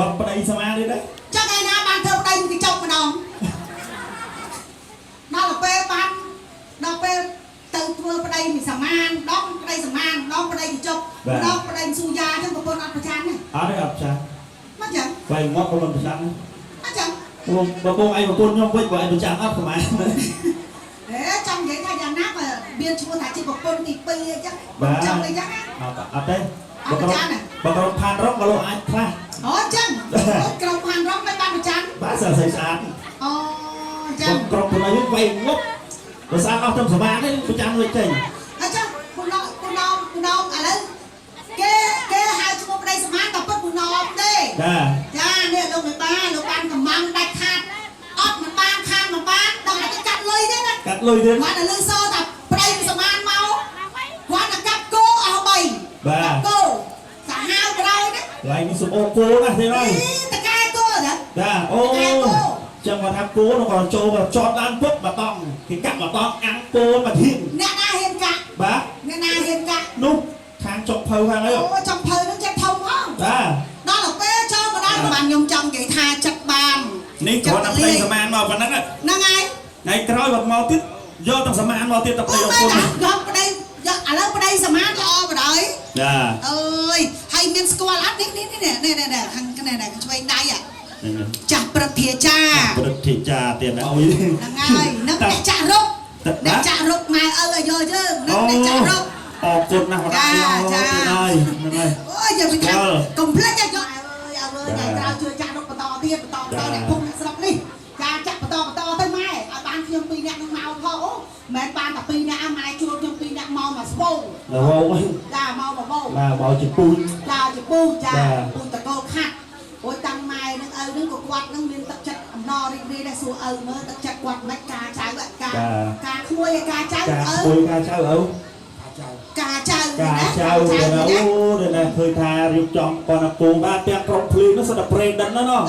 chọc vào đây sao đi đấy chắc ngày nào ban thơ đây thì chọc mà đồng nó là quê ban nó quê từ thưa vào đây thì sắm ăn đó vào đây sắm ăn đó vào đây thì chọc đó vào đây su da chứ một con ăn chán này đấy ập chán mất chẳng vậy ngót con làm chán mất chẳng bà cô anh mà cô nhom với vợ tôi chán ấp của mày để trong vậy thay nhà nát mà biên chua thả chỉ một con thì pi chắc trong đây chắc á đây bà con phan róc vào lỗ anh pha chân cầu phan róc với ban chán bà sợ xây sán chân còn còn là những vay ngốc rồi sao ông trong số ba đấy tôi chán người chỉnh chứ con non à đấy cái hai chúng tôi đây smart tập bất non đây cha nè lúc 13 lúc ban cầm măng đặt hạt ớt mà ban khan mà ban đâu là cái cắt lưới đấy nè cắt lưới đấy quá là lưới sơ tập đây smart máu quá là cắt cô ở bầy cắt cô cả hai cái đây đấy là anh sụp ô cô này thế này tất cả cô rồi đấy ô chẳng mà thằng cô nó còn trâu và cho ăn phúc mà tòng thì cắt mà tòng ăn cô mà thiên nè na hiền cả bá nè na hiền cả đúng thang chọc phơi hàng ấy trong phơi nó chắc thông không đó là cái cho mà đang bàn nhung trong cái tha chặt bàn ní có nằm đây sớm ăn mà vẫn nắng nắng ai ngày cái vật mau tiết do tầm sớm ăn mau tiết tập đây đâu có đây à lớp đây sớm ăn lo vào đấy ơi hay miên squat lát nè thằng cái này cho anh đây à chặt bật thìa cha tiền đã ôi nắng ai nắng để chả rốc mai là do chứ nắng để chả rốc cột nào đây ôi giờ mình làm complete cho ơi ngày tao chưa chặt rốc to tiền to để phun sập đi cha chặt to tới mai ở ban khi pi nè nó mau thô mẹ ban tập pi nè mai chua trong pi nè mau mà spo cha mau mà bô là bảo chỉ pui cha ta cô khát ôi tăng mai nó có quạt nó miên tập chặt no đi đây số mới tập chặt quạt mấy cá trái vậy cá khuôi cá trái cá trâu đây này thời thà riêng chọn còn là cô ba tiếng trong phim nó sẽ đập predan đó nó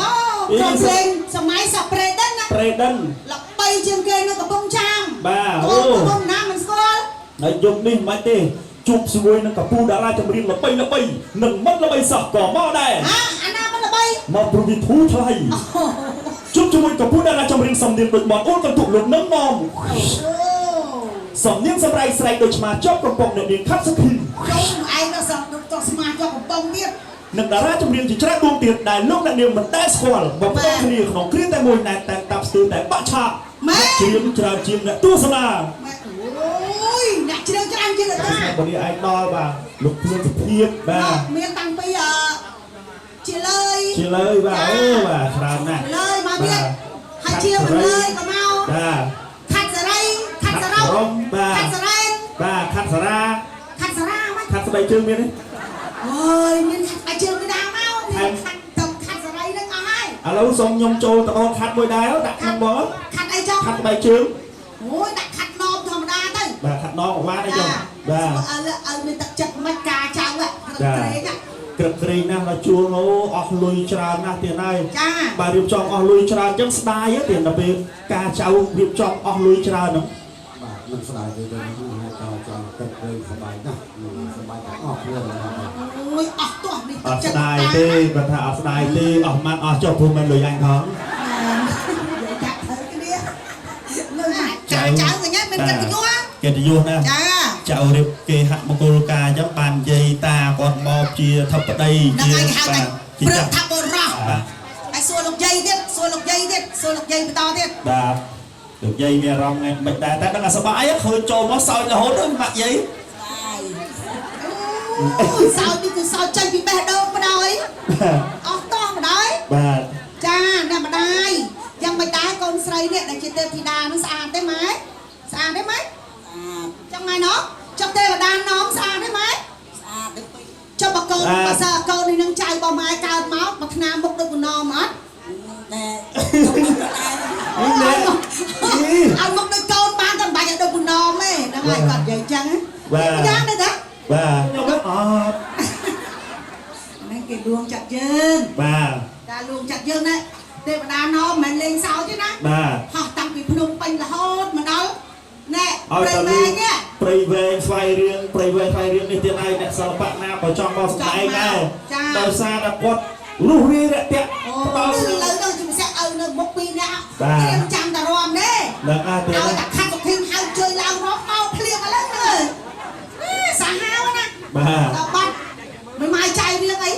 trong phim sao máy sập predan là bay trên kia nó có bông trang ba bông nam mình coi đấy dùng đi máy tê chụp xuôi nó cả pu đã ra trong riêng là bay nâng mất là bay sập cỏ mò đây anh nam là bay mà provi thú thay chụp cho mình cả pu đã ra trong riêng sầm điện được bọn ôn cần tụ lực nâng mòm sầm niên sầm rai sài đôi mà chóp con bông điện khắp sắc hình không ai nó sầm được cho smart cho con bông biết nâng đã ra trong riêng chỉ tra buông tiền đại lúc là điều mình đã squal và bông thì nó kia tại mùi này tại tập từ tại bát chạ chim đã tua sầm là ôi nãy chưa cho anh chưa được ta còn đi anh đo và lục phương thực hiện và miền tăng bây giờ chị lời và làm này lời mà biết hai chiêu mình lời có mau khát giờ đây khát giờ đâu khát giờ đây khát giờ ra khát giờ đây chưa biết đấy ôi nhưng khát chưa mới đang mau khát giờ đây nó ai lâu xong nhông trôi tao con khát môi đá đó đặt khăn bó khát ai trong khát bay trướng ôi đặt khát non thầm đa tới bà khát non của ba đây chồng mình tập chặt mắt cà trao vậy cực kỳ nè là chua nó ọc lùi tràn nè tiền này bà điệp trong ọc lùi tràn chẳng style á tiền là về cà trao điệp trong ọc lùi tràn nữa mình phải đại về nó cho cực kỳ phải nè mình phải đại ọc lên ôi ọc to mình tập chặt style tê và thà style tê ọc mang ọc cho phụ mình lùi anh thắng chào người nhé mình cần cái vua cái vua nè chào điệp kỳ hạt một cô ca giống bàn dây ta còn một chia thập ở đây chia thập bồn rò ai xua lục dây tiếp to tiếp được dây mè rong này mình ta đang là sao bãi á hơi trồn nó soi là hốt đó mặt giấy sao đi từ sao chơi bị bè đâu mà đói to mà đói cha nè mà đaiยังไม่ได้con sấy nè để chơi tê thì đà nó sàn đấy mấy trong này nó trong tê và đàn nó sàn đấy mấy cho bà con bà sợ con đi nâng chạy bà mai cao máu bà nam bốc được nó mất anh bốc được con ba con bà được nó mấy nó hay còn vậy chăng á đây đó mấy cái luồng chặt chân ta luồng chặt chân đấy để mà đá nó mình lên sau chứ nè học tăng bị phun pin là hốt mà đâu nè về nhá về phai riêng đi tiền này nè sao bạn nào ở trong bao này ngay đời xa là quật รู้เรียนเตี้ย โอ้เลยเราจะsẽនៅមុខពីអ្នកចាំតែរំទេឲ្យតែខាត់ទៅឃើញហើយជួយឡើងរកមកភ្លៀងឥឡូវហ្នឹងសាហាវណាដល់បាត់មិនមកចាយរឿងអី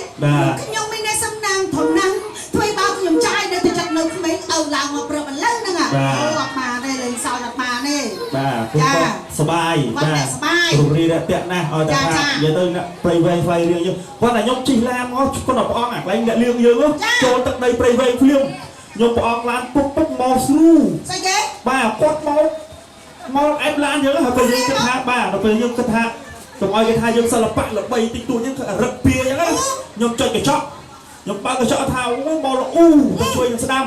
ខ្ញុំមានតែសំណាងធំណាស់ធ្វើបើខ្ញុំចាយនៅទៅចិត្តនៅក្មេងឲ្យឡើងមកព្រឹកឥឡូវហ្នឹងអត់បានទេលេងសើចអត់បានទេបាទព្រោះសបាយបាទរូបរាងរាក់ទាក់ណាស់ឲ្យតែថានិយាយទៅអ្នកព្រៃវែងស្វ័យរៀងយើងគាត់តែខ្ញុំជិះឡានមកគាត់ដល់ព្រះអង្គអាកន្លែងអ្នកលៀងយើងចូលទឹកដីព្រៃវែងភ្លាមខ្ញុំព្រះអង្គឡានពុកមកស្រួលស្អីគេបាទគាត់មកអែបឡានយើងហើយពេលយើងគិតថាបាទដល់ពេលយើងគិតថាកុំឲ្យគេថាយើងសិល្បៈល្បីតិចតួចហ្នឹងរឹកពីអញ្ចឹងខ្ញុំចុចកញ្ចក់ខ្ញុំបើកកញ្ចក់ថាអូមកលអ៊ូទៅជួយនឹងស្ដាំ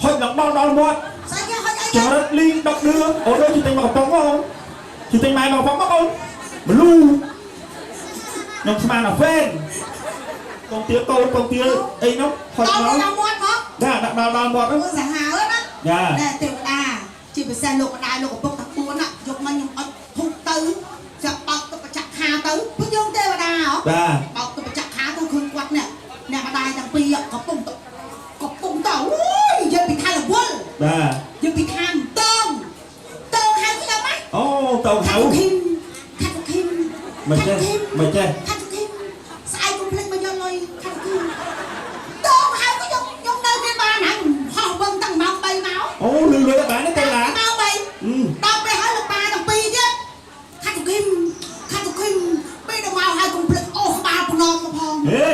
ហុចដល់មាត់ស្អីគេហុចអីចរិតលីងដកដឿអូនជិះទិញមកកំប៉ុងមកអូនជិះទិញម៉ែមកកំប៉ុងមកអូនមលូខ្ញុំស្មានអាហ្វេនកងទាកូនកងទាអីនោះហុចមកដល់មាត់មកដាក់ដល់មាត់ហ្នឹងសាហាវណាយ៉ាតែទេវតាជាពិសេសលោកម្ដាយលោកឪពុកតាពួនយកមកខ្ញុំអត់ធុកទៅចាប់បោកទៅបច្ចៈខាទៅពួកយើងទេវតាហ៎បាទបោកទៅបច្ចៈខាទៅឃើញគាត់នេះអ្នកម្ដាយទាំងពីរកំពុងទៅអូយយើងពីខាងលវលបាទយើងពីខាងតងហៅខ្ញុំណាអូតងហៅខាត់គីមមិនចេះខាត់គីមស្អែកកុំភ្លេចមកយកលុយខាត់គីមតងហៅខ្ញុំនៅមានបានហ្នឹងហោះវឹងតាំងម៉ោង3មកអូលឿនៗបានទេទេណាម៉ោង3ដល់ពេលហើយលោកប៉ាទាំងពីរទៀតខាត់គីមពេលដល់មកហើយកុំភ្លេចអូក្បាលភ្នំមកផងហេ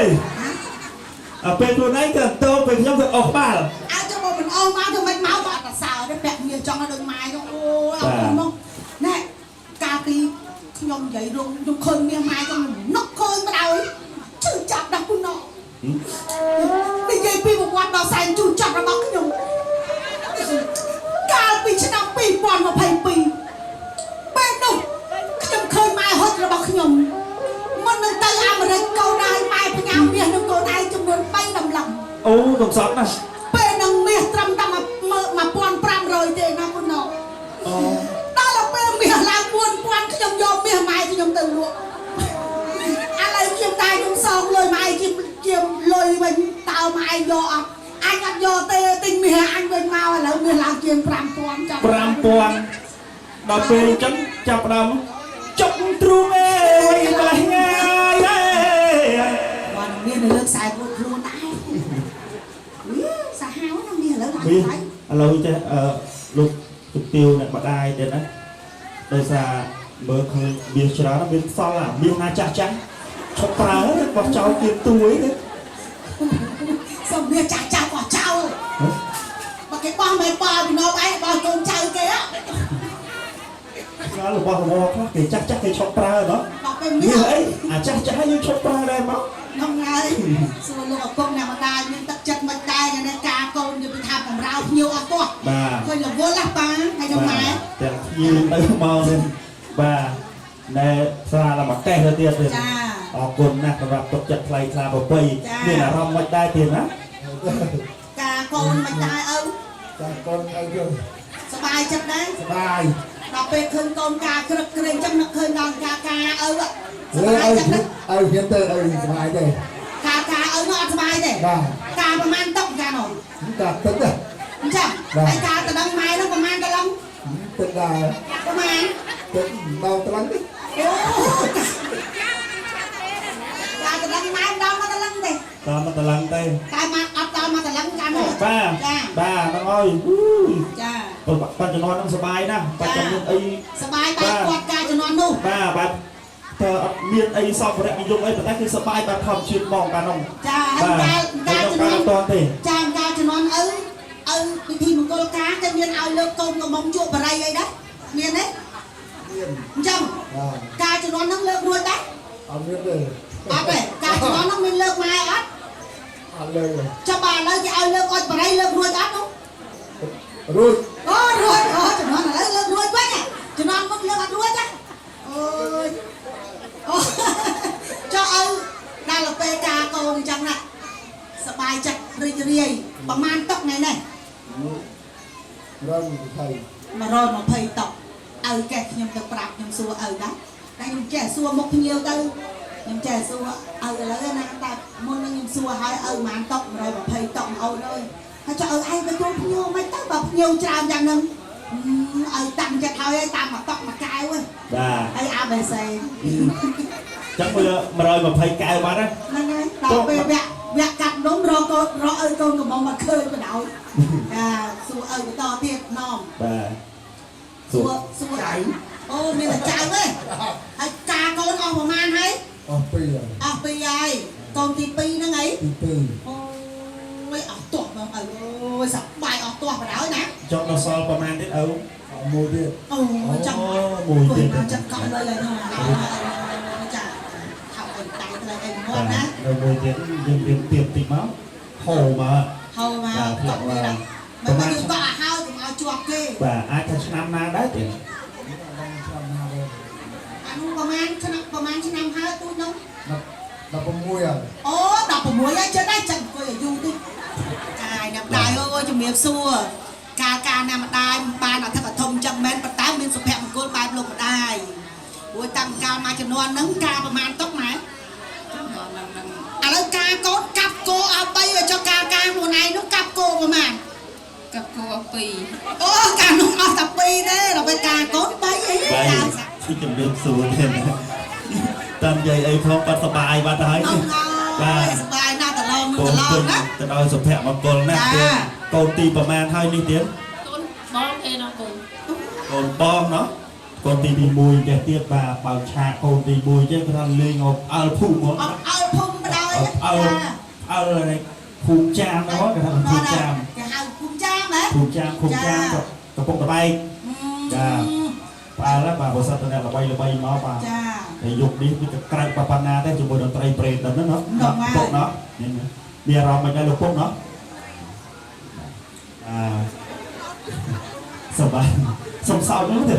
ពេលខ្លួនឯងក៏ទៅពេលខ្ញុំទៅអស់ក្បាលអាចទៅមកមិនអស់មកទៅមិនមកបាត់តែសើទេពាក់មាសចង់ឲ្យដឹងម៉ែទៅអូយអត់មកណែកាលពីខ្ញុំនិយាយរងខ្ញុំឃើញមាសម៉ែទៅនឹកឃើញបណ្ដោយជឿចាប់ដល់គុណណោនិយាយពីប្រវត្តិដល់សែនជូរចាប់របស់ខ្ញុំកាលពីឆ្នាំ2022ពេលនោះខ្ញុំឃើញម៉ែហត់របស់ខ្ញុំមុននឹងទៅអាមេរិកកូនឯងម៉ែផ្ញើមាសនឹងកូនឯងចំនួន3តម្លឹងអូកំសត់ណាស់ពេលនឹងមាសត្រឹមតែ1500ទេណាគុណណោអូដល់ពេលមាសឡើង4000ខ្ញុំយកមាសម៉ែខ្ញុំទៅលក់ឥឡូវខ្ញុំតែខ្ញុំសងលុយម៉ែជាលុយវិញតើម៉ែយកអត់អញអត់យកទេទិញមាសអញវិញមកឥឡូវមាសឡើងជាង5000ចាំ5000ដល់ពេលអញ្ចឹងចាប់ដើមចុកទ្រូងអេកន្លែងងាយបានមាននៅលើខ្សែខ្លួនដែរសាហាវណាមានឥឡូវឡើងហើយឥឡូវចេះលោកជំទាវអ្នកម្ដាយទៀតណាដោយសារមើលឃើញមានច្រើនមានខ្សល់មានណាចាស់ឈប់ប្រើបោះចោលទៀតទួយទេសំវាចាស់បោះចោលបើគេបោះមិនបោះពីណោឯងបោះកូនចៅគេរបស់ខ្លះគេចាស់គេឈប់ប្រើណោះមានអីអាចាស់យើងឈប់ប្រើដែរមកហ្នឹងហើយសួរលោកឪពុកអ្នកម្ដាយមានទឹកចិត្តមិនដែរយ៉ាងនេះការកូនយើងទៅថាបំរើភ្ញៀវអស់ទោះបាទឃើញរវល់ណាស់ប៉ាហើយខ្ញុំម៉ែទាំងយើងទៅមកនេះបាទណែស្រាលមកតេះទៅទៀតចាអរគុណណាស់សម្រាប់ទុកចិត្តថ្លៃថ្លាប្រពៃមានអារម្មណ៍មិនដែរទៀតណាការកូនមិនដែរឪការកូនឲ្យយើងសบายចិត្តដែរសบายដល់ពេលឃើញកូនការក្រឹកក្រែងចឹងនឹកឃើញដល់ការឪសบายចិត្តណាស់ឲ្យហ៊ានទៅឲ្យសบายទេការឪនោះអត់សบายទេបាទការប្រហែលតុកការនោះការទឹកទេអញ្ចឹងហើយការទៅដឹងម៉ែនោះប្រហែលតឡឹងទឹកដែរប្រហែលទឹកមកតឡឹងទេអូការទៅដឹងម៉ែដល់មកតឡឹងទេដល់មកតឡឹងទេតែមកអត់ដល់មកតឡឹងការនោះបាទហ្នឹងហើយចាបាទជំនាន់ហ្នឹងសบายណាស់បាទជំនាន់អីសบายបាទគាត់ការជំនាន់នោះបាទតើអត់មានអីសម្ភារៈនិយមអីប៉ុន្តែគឺសบายបាទធម្មជាតិមកកាលនោះចាហើយការជំនាន់ចាការជំនាន់ឪពិធីមង្គលការគេមានឲ្យលើកកូនកំមុំជក់បរិយអីដែរមានទេអញ្ចឹងការជំនាន់ហ្នឹងលើករួចដែរអត់មានទេអត់ទេការជំនាន់ហ្នឹងមានលើកម៉ែអត់លើកចាំបាទឥឡូវគេឲ្យលើកអុចបរិយលើករួចអត់នោះរួចរួចជំនាន់ឥឡូវលើករួចវិញជំនាន់មុនលើកអត់រួចណាអូយចុះឪដល់ពេលការកូនអញ្ចឹងណាសบายចិត្តរីករាយប្រហែលតុកថ្ងៃនេះ120តុកឲ្យកេះខ្ញុំទៅប្រាប់ខ្ញុំសួរឪដែរតែខ្ញុំចេះសួរមុខភ្ញៀវទៅ ខ្ញុំចេះសួរឲ្យឥឡូវណាតែមុននឹងខ្ញុំសួរឲ្យឲ្យម៉ានតក់120តក់អូនអើយហើយចុះឲ្យឯងទទួលភ្ញៀវមិនទៅបើភ្ញៀវច្រើនយ៉ាងហ្នឹងឲ្យតាំងចិត្តហើយតាមមកតក់មកកែវហ្នឹងបាទហើយអាបេសេចឹង120កែវបាត់ហ្នឹងហើយដល់ពេលវគ្គកាត់នំរកឲ្យកូនកំងមកឃើញបណ្ដោយសួរឲ្យបន្តទៀតណំបាទសួរអូមានតែចៅទេហើយការកូនអស់ប្រហែលហើយអស់ពីរហើយកូនទី2ហ្នឹងអីទី2អូយអស់ទាស់បងអូយសប្បាយអស់ទាស់បណ្ដោយណាចង់ដល់សល់ប្រហែលទៀតអូមួយទៀតអូចង់មួយទៀតចាំកក់លើហើយណាចាថៅឲ្យដៃទៅឲ្យមាត់ណានៅមួយទៀតយើងរៀបទៀតតិចមកហូរមកកក់លើណាមិនមកយើងកក់ឲ្យហើយកុំឲ្យជាប់គេបាទអាចថាឆ្នាំណាដែរទៀតអានោះប្រហែលឆ្នាំហើយទូចនោះ16ហើយអូ16ហើយចិត្តដែរចិត្តអង្គុយឲ្យយូរតិចចាយណាំដាយអូជំរាបសួរការណាំដាយបានអធិបធមចឹងមែនប៉ុន្តែមានសុភមង្គលបែបលោកម្ដាយព្រោះតាំងកាលមួយចំនួនហ្នឹងការប្រមាណតុកម៉ែឥឡូវការកូនកាប់គោអស់3ឲ្យចុះការខ្លួនឯងនោះកាប់គោប្រមាណកាប់គោអស់2អូការនោះអស់តែ2ទេដល់ពេលការកូន3អីការជំរាបសួរទេតាមយាយអីផងគាត់សប្បាយបាត់ហើយបាទសប្បាយណាស់តឡងណាទៅដល់សុភមង្គលណាស់ទៀតកូនទីប្រមាណហើយនេះទៀតកូនបងទេណាកូនបងណោះកូនទី1ចេះទៀតបាទបើឆាកូនទី1ចេះគាត់លេងអើភូមិអើភូមិបណ្ដោយអើភូមិចាមហ្នឹងគេថាភូមិចាមគេហៅភូមិចាមហ៎ភូមិចាមកំពុងតបែកចាបាទបាទបើសិនតអ្នកល្បីមកបាទចាហើយយុគនេះវាក្រៅប៉ុណ្ណាដែរជាមួយតន្ត្រីប្រេតដល់ហ្នឹងណាពុកណោះមានអារម្មណ៍មិនដែរលោកពុកណោះសប្បាយសំសោចហ្នឹងទេ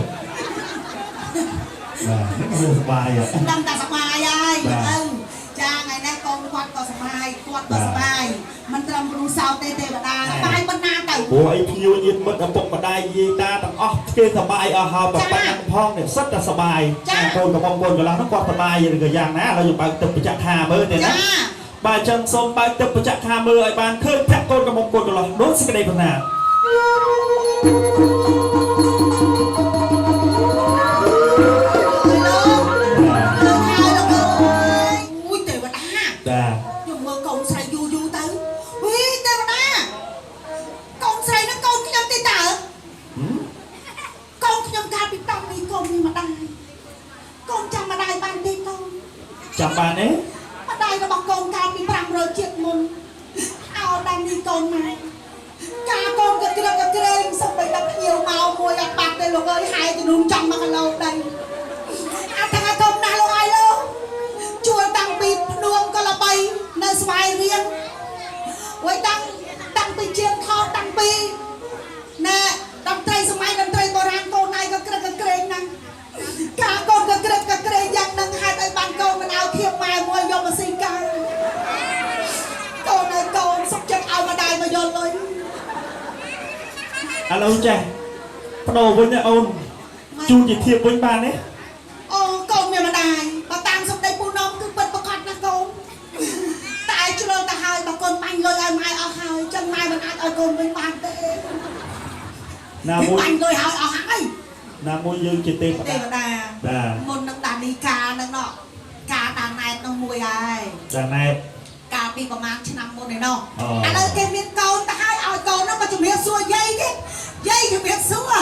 បាទនេះសប្បាយដឹងតែសប្បាយហើយចាថ្ងៃនេះកូនគាត់ក៏សប្បាយគាត់ក៏សប្បាយមិនត្រឹមគ្រូសោតទេទេវតាសប្បាយប៉ុណ្ណាទៅព្រោះអីភ្ញៀវញាតិមិត្តឪពុកម្ដាយយាយតាទាំងអស់គេសប្បាយអស់ហើយបបាក់ផងនេះសិតតែសប្បាយកូនកំពុងកូនកន្លះនោះគាត់សប្បាយឬក៏យ៉ាងណាឥឡូវយើងបើកទឹកបច្ចៈខាមើលទេណាបាទអញ្ចឹងសូមបើកទឹកបច្ចៈខាមើលឲ្យបានឃើញភ័ក្រកូនកំពុងកូនកន្លះនោះសេចក្តីប្រាថ្នាចាខ្ញុំមើលកូនស្រីយូរទៅវីទេវតាកូនស្រីហ្នឹងកូនខ្ញុំទេតើកូនខ្ញុំកាលពី10នេះកូនមានម្ដាយកូនចាំម្ដាយបានទេកូនចាំបានទេម្ដាយរបស់កូនកាលពី500ជាតិមុនអោដាំនេះកូនមកការកូនក៏ក្រែងសុំបីដល់ភ្ញៀវមកមួយអត់បាត់ទេលោកអើយហើយជំនុំចំ1គីឡូដីអត់ថាកូនណាស់លោកអើយលោកជួលតាំងពីភ្នួងក៏ល្បីនៅស្វាយរៀងហើយតាំងពីជាងខោតាំងពីណែតន្ត្រីសម័យតន្ត្រីបុរាណកូនឯងក៏ក្រែងណាស់ការកូនក៏ក្រែងយ៉ាងហ្នឹងហេតុអីបានកូនមិនឲ្យធៀបម៉ែមួយយកមកស៊ីកាកូនឲ្យកូនសុខចិត្តឲ្យម្ដាយមកយកលុយឥឡូវចេះបដូរវិញណាអូនជួជាធៀបវិញបានទេអូកូនមានម្ដាយបើតាមសុខដីពូនំគឺពិតប្រកបណាស់កូនតែជ្រុលទៅហើយបើកូនបាញ់លុយឲ្យម៉ែអស់ហើយចឹងម៉ែមិនអាចឲ្យកូនវិញបានទេណាមួយបាញ់លុយឲ្យអស់ហើយណាមួយយើងជាទេវតាបាទមុននឹងដានីកាហ្នឹងណោះការដាណែតនោះមួយហើយដាណែតកាលពីប្រហែលឆ្នាំមុនឯណោះឥឡូវគេមានកូនទៅហើយឲ្យកូននោះមកជំរាបសួរយាយទៀតយាយជំរាបសួរ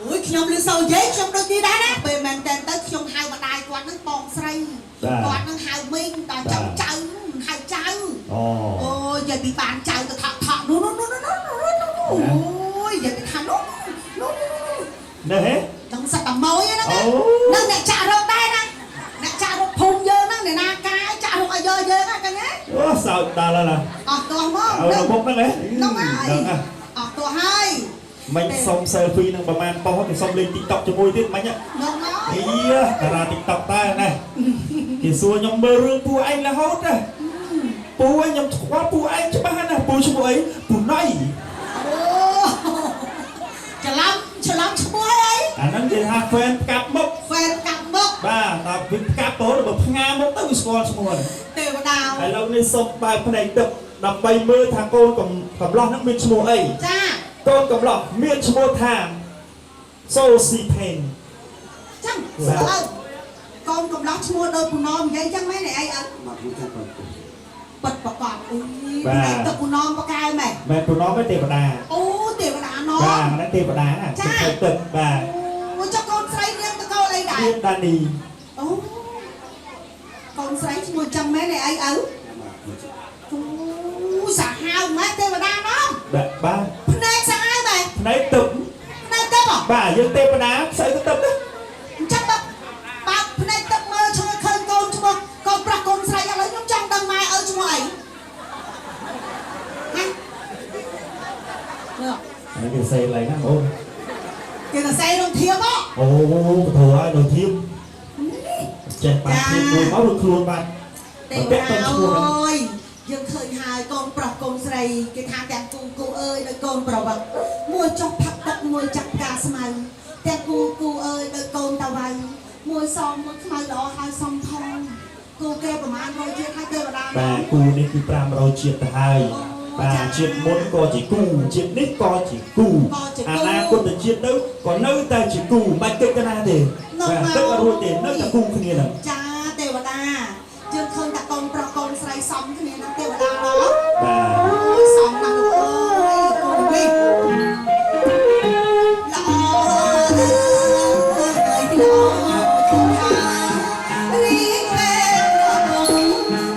អូយខ្ញុំលឺសោយាយខ្ញុំដូចនេះដែរណាពេលមែនតើទៅខ្ញុំហៅម្ដាយគាត់ហ្នឹងបងស្រីគាត់ហ្នឹងហៅមីងតើចៅហៅចៅអូយាយពីបានចៅទៅថក់នោះអូយយាយពីថានោះនេះហ៎ចង់សត្វតែម៉ួយហ្នឹងនឹងអ្នកចាក់រកដែរណាអ្នកចាក់រកភូមិយើងហ្នឹងអ្នកណាកាយចាក់រកឲ្យយើងហ្នឹងឃើញទេអូសោតដល់ហើយឡាអស់តោះមកដល់មុខហ្នឹងហ៎ហ្នឹងហើយអស់តោះហើយមិនសុំ selfie នឹងប្រហែលប៉ុស្តិ៍គេសុំលេង TikTok ជាមួយទៀតមិញហ្នឹងហើយតារា TikTok តែណាគេសួរខ្ញុំមើលរឿងពូឯងរហូតណាពូឯងខ្ញុំស្គាល់ពូឯងច្បាស់ណាពូឈ្មោះអីពូណៃអូច្រឡំឈ្មោះអីអាហ្នឹងគេថា fan កាប់មុខ fan កាប់មុខបាទដល់ពេល វាកាប់តោបើផ្ងាមកទៅវាស្គាល់ឈ្មោះ ទេវតា ឥឡូវនេះសុំបើផ្នែកទឹកដើម្បីមើលថាកូនកំឡោះហ្នឹងមានឈ្មោះអី ចា កូនកំឡោះមានឈ្មោះថាសូស៊ីផេន ចាំសើកូនកំឡោះឈ្មោះដូចពូណមនិយាយចឹងមែនអីអត់ មកមួយចាំគាត់ ប៉ិតប្រកបអូយទឹកពូណមបកែមែន មែនពូណមទេទេវតា អូទេវតាណោ បាទហ្នឹងទេវតាទឹកបាទ អូចុះកូនស្រីនាងតកូលអីដែរ មានដានី អូកូនស្រីឈ្មោះចឹងមែនអីឪ មកមួយចាំ អូសាហាវមែនទេវតាណោ បាទ ភ្នែកសាហាវមែន ផ្នែកទឹក ភ្នែកទឹកហ៎ បាទយើងទេវតាស្អីទៅទឹក អញ្ចឹងបើភ្នែកទឹកមើលឈ្មោះឃើញកូនឈ្មោះកូនប្រុសកូនស្រីឥឡូវខ្ញុំចង់ដឹងម៉ែឪឈ្មោះអីហ៎ ហ្នឹងគេសេឡៃណាបង គេទៅសេរងធៀបហ៎ អូពធហើយដូចធៀបចេះបាទធៀបមួយមកដូចខ្លួនបាទ ទេវតាអើយយើងឃើញហើយកូនប្រុសកូនស្រីគេថាទាំងគូអើយនៅកូនប្រុសមួយចុះផឹកទឹកមួយចាក់ផ្កាស្មៅទាំងគូអើយនៅកូនតាវ៉ៅមួយសមមួយខ្មៅល្អហើយសមថងគូគេប្រមាណ100ជាតិហើយទេវតា បាទគូនេះគឺ500ជាតិទៅហើយបាទជាតិមុនក៏ជាគូជាតិនេះក៏ជាគូអនាគតជាតិទៅក៏នៅតែជាគូមិនបាច់គិតទៅណាទេបាទទឹកអត់រួចទេនៅតែគូគ្នាហ្នឹង ចាទេវតាយើងឃើញតែកូនប្រុសកូនស្រីសមគ្នាណាទេវតាណោះ បាទ អូយសមណាស់លោកអើយគូនេះល្អអើយល្អគុំថារីកពេលម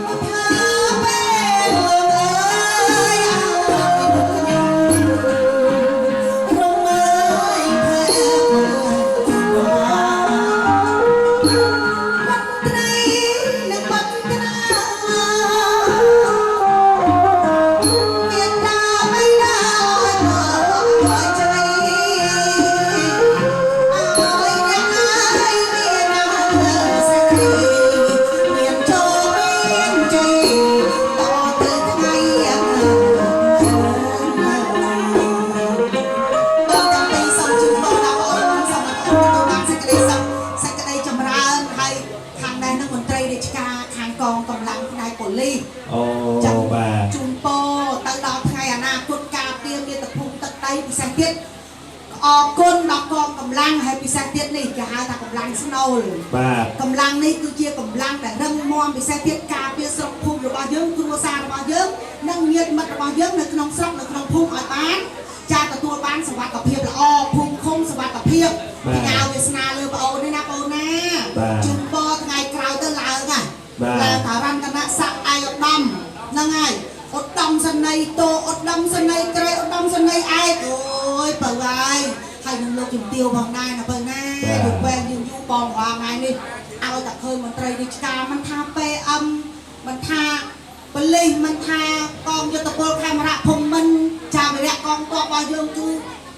កថាពេលអើយអើយរំអើយត្រីនឹងបាត់ត្រាមានតាไม่ได้ឲ្យใจអើយអ្នកហើយមានសេចក្ដីមានជោគមានជ័យតទៅថ្ងៃបងតាពីសូមជូនបងដល់បងអូនសូមអរគុណទទួលបានសេចក្ដីសុខសេចក្ដីចម្រើនហើយខាងដែរនឹងមន្ត្រីរាជការខាងកងកម្លាំងផ្នែកប៉ូលីស អូបាទ ជូនពរទៅដល់ថ្ងៃអនាគតការពារមាតុភូមិទឹកដីពិសេសទៀតអរគុណដល់កងកម្លាំងហើយពិសេសទៀតនេះគេហៅថាកម្លាំងស្នូល បាទ កម្លាំងនេះគឺជាកម្លាំងដែលរឹងមាំពិសេសទៀតការពារស្រុកភូមិរបស់យើងគ្រួសាររបស់យើងនិងញាតិមិត្តរបស់យើងនៅក្នុងស្រុកនៅក្នុងភូមិឲ្យបានចាទទួលបានសុវត្ថិភាពល្អភូមិឃុំសុវត្ថិភាពផ្ញើវាសនាលើបងអូននេះណាបងអូនណាជូនពរថ្ងៃក្រោយទៅឡើងណាឡើងតារន្តនស័ក្តិឯកឧត្តមហ្នឹងហើយឧត្តមសេនីយ៍តោឧត្តមសេនីយ៍ក្រែឧត្តមសេនីយ៍ឯកអូយបើហើយហើយនឹងលោកជំទាវផងដែរណាបើណាយកវែងយូរបងរងថ្ងៃនេះឲ្យតែឃើញមន្ត្រីរាជការមិនថា PM មិនថាប៉ូលីសមិនថាកងយុទ្ធពលខេមរៈភូមិមិនចាវិរៈកងទ័ពរបស់យើងគឺ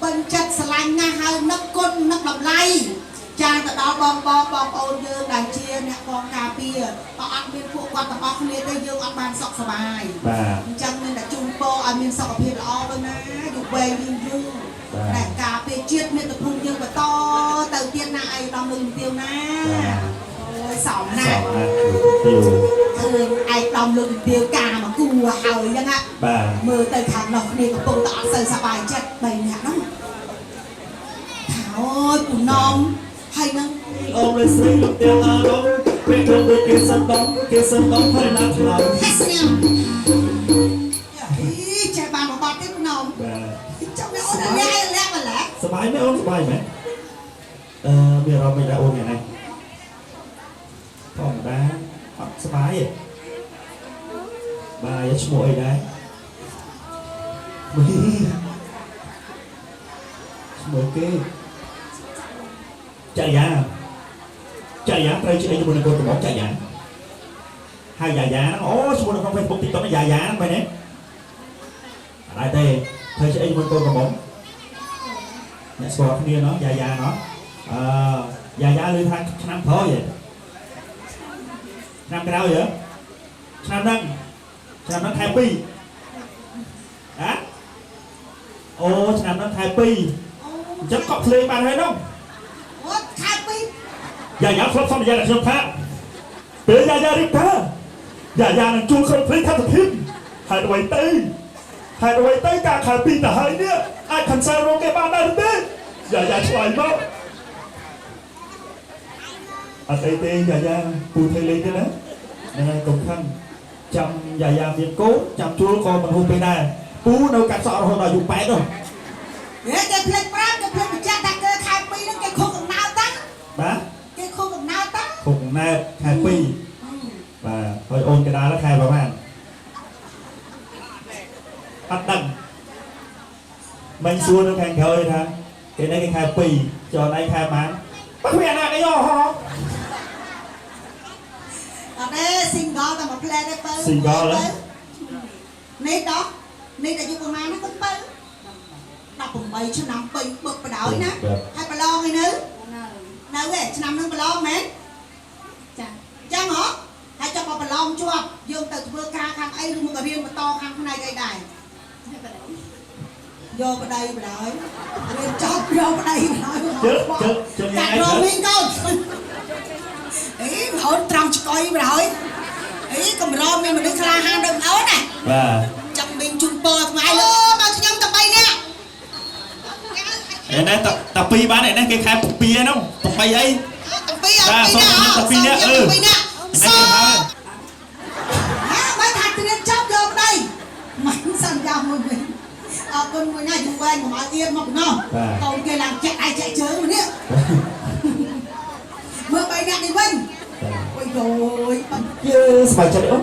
ពេញចិត្តស្រឡាញ់ណាស់ហើយនឹកគុណនឹកតម្លៃចាទៅដល់បងប្អូនយើងដែលជាអ្នកកងការពារបើអត់មានពួកគាត់ទាំងអស់គ្នាទេយើងអត់បានសុខសប្បាយ បាទ អញ្ចឹងមានតែជូនពរឲ្យមានសុខភាពល្អទៅណាយូរវែងយូរតែការពារជាតិមាតុភូមិយើងបន្តទៅទៀតណាអីដល់លើជំទាវណាអូយសមណាស់ ទៀវ ឃើញឯកដំលើជំទាវការមកគូហើយអញ្ចឹងហ่ะ បាទ មើលទៅខាងនោះគ្នាកំពុងតែអត់សូវសប្បាយចិត្តបីអ្នកហ្នឹងថាអូយពូណំហើយនឹង អូនស្រីលោកទាំងអស់នោះពេលខ្លួនដូចគេសិនតំហើយណាស់ខ្លាំង ហេស្ញ៉ាំចេះបានមកបាត់ទេពូណំ បាទ ចាំអូនលាក់ម្ល៉េះ សบายមែនអូនសบายមែនមានអារម្មណ៍មិនដែរអូនយ៉ាងណាធម្មតាអត់សบายទេបាទឈ្មោះអីដែរឈ្មោះគេចរិយាត្រូវជាអីជាមួយនឹងកូនកំមុំចរិយាហើយយាយាអូឈ្មោះនៅក្នុង Facebook TikTok នេះយាយាហ្នឹងមែនទេអត់ដែរទេត្រូវជាអីជាមួយកូនកំមុំអ្នកស្គាល់គ្នាเนาะយាយាเนาะយាយាលើថាឆ្នាំក្រោយឆ្នាំក្រោយហ៎ឆ្នាំហ្នឹងខែ2ហ៎អូឆ្នាំហ្នឹងខែ2អញ្ចឹងកក់ភ្លេងបានហើយនោះ អូខែ2 យាយាធ្លាប់សន្យាกับខ្ញុំថា ពេលយ៉ាយ៉ារៀបការយ៉ាយ៉ានឹងជួលក្រុមភ្លេងថាទៅធីមហេតុអ្វីទៅការខែពីទៅហើយនេះអាចខនសើរងគេបានដែរទេយ៉ាយ៉ាឆ្លើយមកអត់អីទេយ៉ាយ៉ាពូធ្វើលេងទេណាហ្នឹងហើយកុំខឹងចាំយ៉ាយ៉ាមានកូនចាំជួលក៏មិនហួសពេលដែរពូនៅកាត់សក់រហូតដល់អាយុ8នោះគេភ្លេចប្រាំគេភ្លេចបញ្ជាក់ថាគេខែ2ហ្នឹងគេខុសកំណើតតាបាទគេខុសកំណើតតាខុសកំណើតខែ2បាទហើយអូនគេដល់ខែប្រហែលអត់ដឹងមិនសួរនៅខាងក្រោយថាគេនេះគេខែ2ចុះណៃខែប៉ុន្មានបើគ្មានអាណាអីហ៎អត់ទេ single តែមួយផ្លែទេបើ single នេះដល់នេះតែយុគប្រហែលណាគាត់បើ18ឆ្នាំពេញបឹកបដោយណាហើយប្រឡងឯនៅឯឆ្នាំនឹងប្រឡងមែនចាចឹងហ៎ហើយចាប់ប្រឡងជាប់យើងទៅធ្វើការខាងអីឬមករៀនបន្តខាងផ្នែកអីដែរយកបដៃបដោយរៀនចប់យកបដៃបដោយជើកាត់រងវិញកូនអីអូនត្រង់ឆ្កុយបដោយអីកំរមានមនុស្សក្លាហានដូចអូនណាបាទចាំមីងជូនពរថ្មអូមកខ្ញុំតែ3នាក់ឯនេះតា2បានឯនេះគេខែ7ហ្នឹង8អីតា2អត់បាទសុំតា2នាក់នេះគេហើយបើថាទៅរៀនចប់យកបដៃមិនសន្យាមួយវិញអរគុណមួយណាយូរវែងមកអៀនមកណោះកូនគេឡើងចាក់ដៃចាក់ជើងមកនេះមើល3នាក់នេះវិញអូយយយសบายចិត្តអូ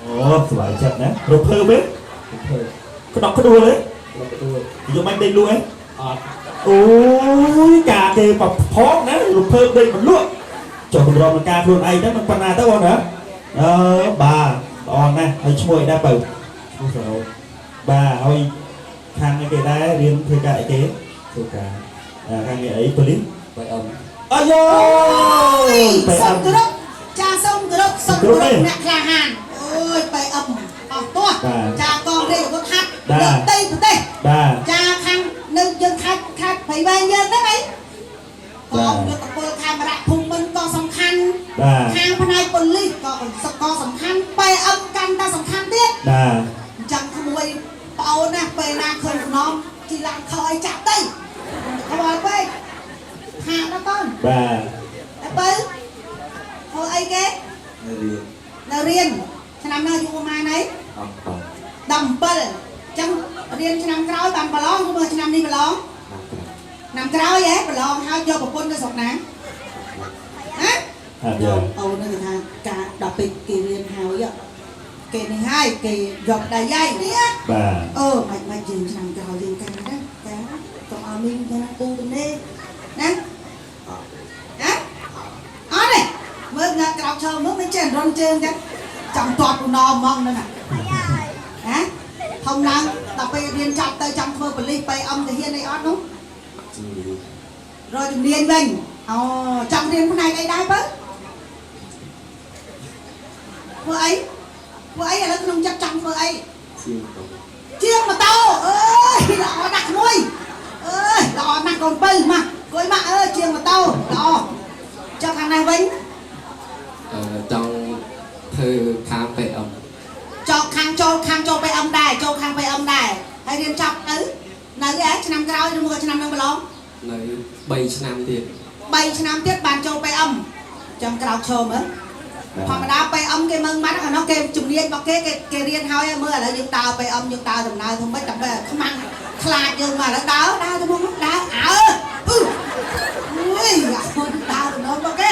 អូសบายចិត្តណារភើបទេក្តក់ក្ដួលទេយកមិនដេកលក់ឯងអត់អូយកាគេបផងណារភើបដេកមិនលក់ចុះកម្រងនឹងការខ្លួនឯងទៅមិនប៉ុណ្ណាទៅអូនហ៎បាទល្អណាស់ហើយឈ្មោះអីដែរបើឈ្មោះសរោបាទហើយខាងនេះគេដែររៀនធ្វើការអីគេធ្វើការខាងនេះអីប៉ូលីសបាយអមអាយបាយអមចាសូមគោរពអ្នកក្លាហានអូយបាយអមអស់ទោះចាកងរាជអាវុធហត្ថលើទីប្រទេសចាខាងនៅយើងខេត្តព្រៃវែងយើងហ្នឹងអីកងយុទ្ធពលកាមេរ៉ាភូមិន្ទក៏សំខាន់ខាងផ្នែកប៉ូលីសក៏សំខាន់បាយអមកាន់តែសំខាន់ទៀតអញ្ចឹងក្មួយប្អូនណាពេលណាឃើញសំណងជីឡើងខើអីចាប់ទៅខ្វល់ពេកហាដល់កូនតែបើធ្វើអីគេនៅរៀនឆ្នាំណាយូរម៉ានអី17អញ្ចឹងរៀនឆ្នាំក្រោយបានប្រឡងឬមើលឆ្នាំនេះប្រឡងឆ្នាំក្រោយហ៎ប្រឡងហើយយកប្រពន្ធទៅស្រុកណាហ៎អូននឹងថាការដល់ពេលគេរៀនហើយគេនេះហើយគេយកដៃយាយនេះបាទមិនយើងឆ្នាំក្រោយយើងកាន់ណាចាកុំឲ្យមីងទៅពូទៅនេះណាអត់ទេមើលងាក្រោកឈរមើលមិនចេះរន់ជើងចឹងចាំទាត់ណហ្មងហ្នឹងហ៎ធំឡើងដល់ពេលរៀនចប់ទៅចាំធ្វើប៉ូលីសបាយអមទៅហ៊ានអីអត់នោះរកជំនាញវិញអូចង់រៀនផ្នែកអីដែរបើធ្វើអីឥឡូវក្នុងចិត្តចង់ធ្វើអីជាងម៉ូតូអើយល្អណាស់ក្មួយអើយល្អណាស់កូនបើមកគួយមកជាងម៉ូតូល្អចង់ខាងណាវិញចង់ធ្វើខាងបេអមចង់ខាងចូលបេអមដែរចូលខាងបេអមដែរហើយរៀនចប់ទៅនៅឆ្នាំក្រោយឬមួយឆ្នាំនឹងប្រឡងនៅ3ឆ្នាំទៀតបានចូលបេអមចាំក្រោកឈរមើលធម្មតាពេលអមគេមើងម៉ាត់អានោះគេជំនាញរបស់គេរៀនហើយមើលឥឡូវយើងដើរពេលអមយើងដើរដំណើរធ្វើម៉េចដើម្បីខ្មាំងខ្លាចយើងមកឥឡូវដើរទៅមុខដើរអូយអាខ្លួនដើរដំណើរមកគេ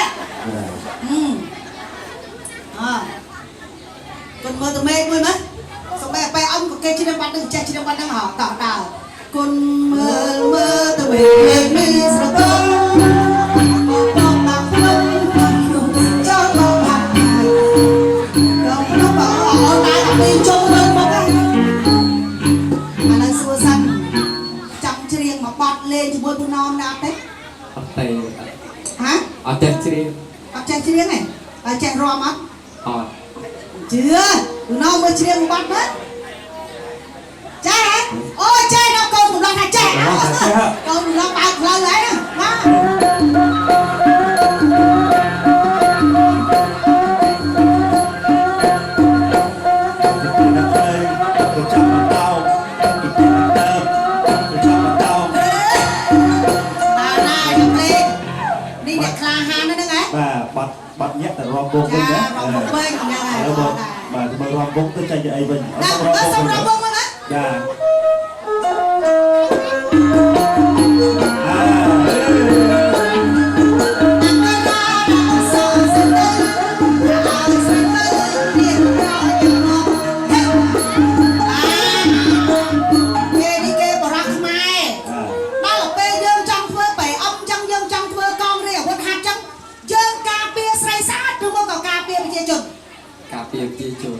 គុណមើលទៅមេឃមួយមើលសំបីពេលអមក៏គេជ្រាបបាត់នឹងចេះជ្រាបបាត់នឹងហ៎តោះដើរគុណមើលទៅមេឃនេះស្រទន់លេងជាមួយពូណនដែរទេអត់ទេហ៎អត់ចេះច្រៀងទេហើយចេះរាំអត់អត់ជឿពូណនមើលច្រៀងបាត់មើលចេះហ៎អូចេះដល់កូនពូណនថាចេះកូនពូណនបើកផ្លូវហើយណាមក งវិញណា រំវងវិញហ្នឹងហើយ បាទបើរំវងទៅចាញ់អីវិញ ដល់សុំរំវងមកណា ចា cà phê kia chuột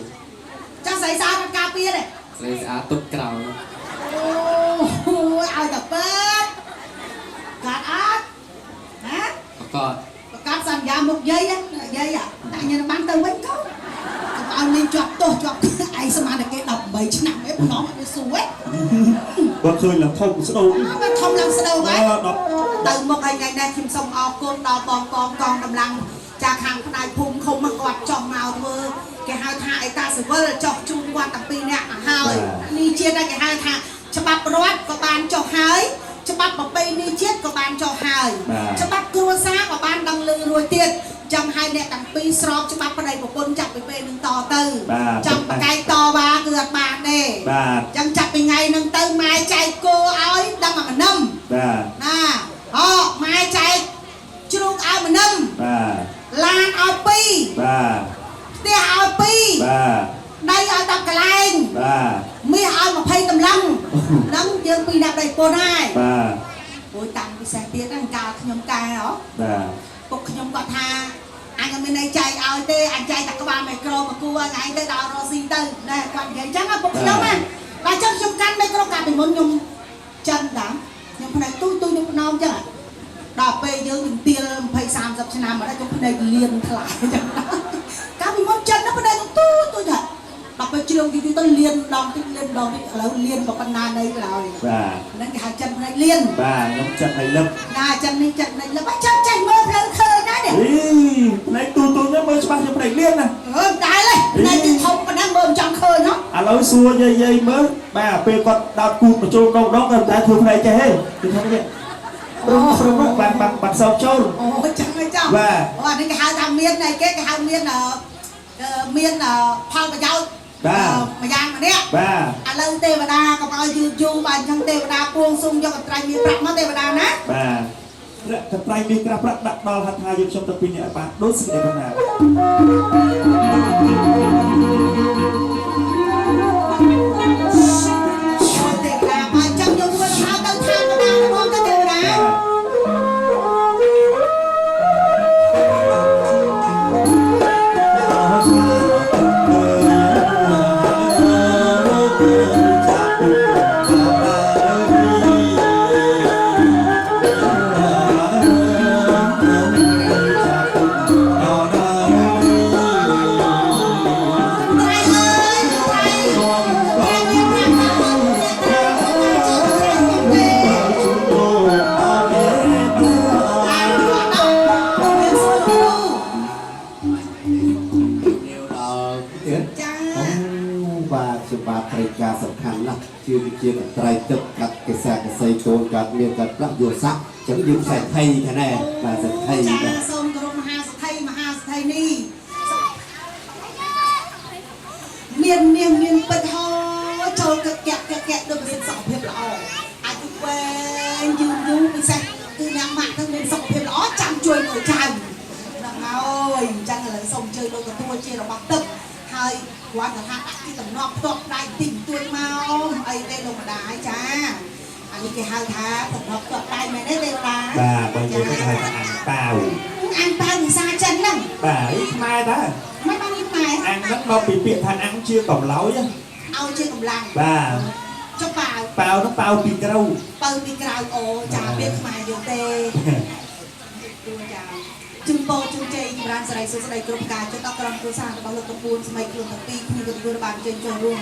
ចាស្រីស្អាតការពារទេ lấy giá tốt cầu អូឲ្យតែពេតកាត់អត់ហ៎ còn ប្រកាសសន្យាមុខយាយយាយតែញ៉ាំបានទៅវិញក៏ឲ្យមានជាប់ទោសជាប់ឯងស្មានតែគេ18ឆ្នាំឯងបំណងឲ្យសួរឯង គាត់ឃើញឡើងធំស្ដូរ បានធំឡើងស្ដូវហើយ ដល់ ទៅមកឯថ្ងៃនេះខ្ញុំសូមអរគុណដល់បងកងកម្លាំងចាខាងផ្នែកភូមិឃុំគាត់ចោះមកធ្វើគេហៅថាឯកាសិវិលចោះជូនគាត់តាំងពីអ្នកមកហើយនេះជាតិគេហៅថាច្បាប់រដ្ឋក៏បានចោះហើយច្បាប់ប្រពៃណីជាតិក៏បានចោះហើយច្បាប់គ្រួសារក៏បានដឹងលឺរួចទៀតចាំឲ្យអ្នកតាំងពីស្របច្បាប់ប្តីប្រពន្ធចាប់ពីពេលនឹងតទៅចាំបកែកតវ៉ាគឺអត់បានទេបាទចាំចាប់ពីថ្ងៃនឹងទៅម៉ែចែកគោឲ្យដឹងអាម្នឹមបាទណាអូម៉ែចែកជ្រូកឲ្យម្នឹមបាទឡានឲ្យ2បាទផ្ទះឲ្យ2បាទដីឲ្យ10កន្លែងបាទមាសឲ្យ20តម្លឹងហ្នឹងយើងពីអ្នកដីពុនហើយបាទអូយតាំងពិសេសទៀតហ្នឹងកាលខ្ញុំកែហ៎បាទពុកខ្ញុំគាត់ថាអញមានន័យចែកឲ្យទេអញចែកតែក្បាលមីក្រូមកគួរឲ្យឯងទៅដល់រស់ស៊ីទៅណែគាត់និយាយអញ្ចឹងពុកខ្ញុំណាដល់ចឹងខ្ញុំកាន់មីក្រូកាលពីមុនខ្ញុំចិនតាខ្ញុំផ្នែកទូខ្ញុំភ្នំអញ្ចឹងដល់ពេលយើងវិទាល20 30ឆ្នាំមកដល់ខ្ញុំផ្នែកលៀនថ្លៃអញ្ចឹងកាលពីមុនចិនណាផ្នែកទូថាដល់ពេលជ្រៀងទីទៅលៀនដងទីលៀនដងទីឥឡូវលៀនក៏ប៉ុណ្ណានៃឡើយបាទហ្នឹងគេហៅចិនផ្នែកលៀនបាទខ្ញុំចិនផ្នែកលឹបណាចិននេះចិនផ្នែកលឹបចាំចេះមើលផ្លូវឃើញណានេះផ្នែកទូខ្ញុំមើលច្បាស់ជាផ្នែកលៀនណាដែរលេផ្នែកទីធំប៉ុណ្ណាមើលមិនចង់ឃើញហ៎ឥឡូវសួរយាយមើលបាទពេលគាត់ដោតគូតបញ្ចូលដងគាត់តែធ្វើផ្នែកចេះហេគឺថានេះព្រមបាត់សោកចូលអូចឹងហើយចាបាទអូនេះគេហៅថាមានអីគេហៅមានផលប្រយោជន៍បាទម្យ៉ាងម្នាក់បាទឥឡូវទេវតាក៏ឲ្យយូរបាទអញ្ចឹងទេវតាពួងសុំយកកត្រៃមានប្រាក់មកទេវតាណាបាទកត្រៃមានក្រាស់ប្រាក់ដាក់ដល់ហត្ថថាយកខ្ញុំទៅពីនេះឲ្យបានដូចសេចក្តីបណ្ណាទេវតាមកចាំយកធ្វើហៅទៅថាបណ្ណាមកទៅទេវតាការសំខាន់ណាស់ជាវិជាកត្រៃទឹកកាត់កេសាកសីកូនកាត់មានកាត់ប្រាក់យកស័កចឹងយើងសេដ្ឋីខាណែបាទសេដ្ឋីចាសូមគោរពមហាសេដ្ឋីនេះមានពេជ្រហោចូលកាក់ដូចមានសុខភាពល្អអាចវែងយូរពិសេសគឺអ្នកម៉ាក់ទៅមានសុខភាពល្អចាំជួយមើលចៅហ្នឹងហើយអញ្ចឹងឥឡូវសូមអញ្ជើញលោកទទួលជារបស់ទឹកហើយគាត់ថាដាក់ទីតំណប់ផ្ទាត់ដៃទីទួយមកអីទេលោកម្ដាយចាអានេះគេហៅថាតំណប់ផ្ទាត់ដៃមែនទេទេតាបាទបើនិយាយទៅហៅថាអាំងប៉ាវភាសាចិនហ្នឹងបាទនេះខ្មែរតាមិនបាននេះខ្មែរអាំងហ្នឹងមកពីពាក្យថាអាំងជាកំឡោយឲ្យជាកម្លាំងបាទចុះប៉ាវហ្នឹងប៉ាវពីក្រៅពីក្រៅអូចាពាក្យខ្មែរយើងទេទួចាជូនពរជូនជ័យចម្រើនសិរីសុខស្ដីគ្រប់ការចិត្តដល់ក្រុមគ្រួសាររបស់លោកកំពូលស្មីខ្លួនទាំងពីរគ្នាទទួលបានជ័យចូលរួម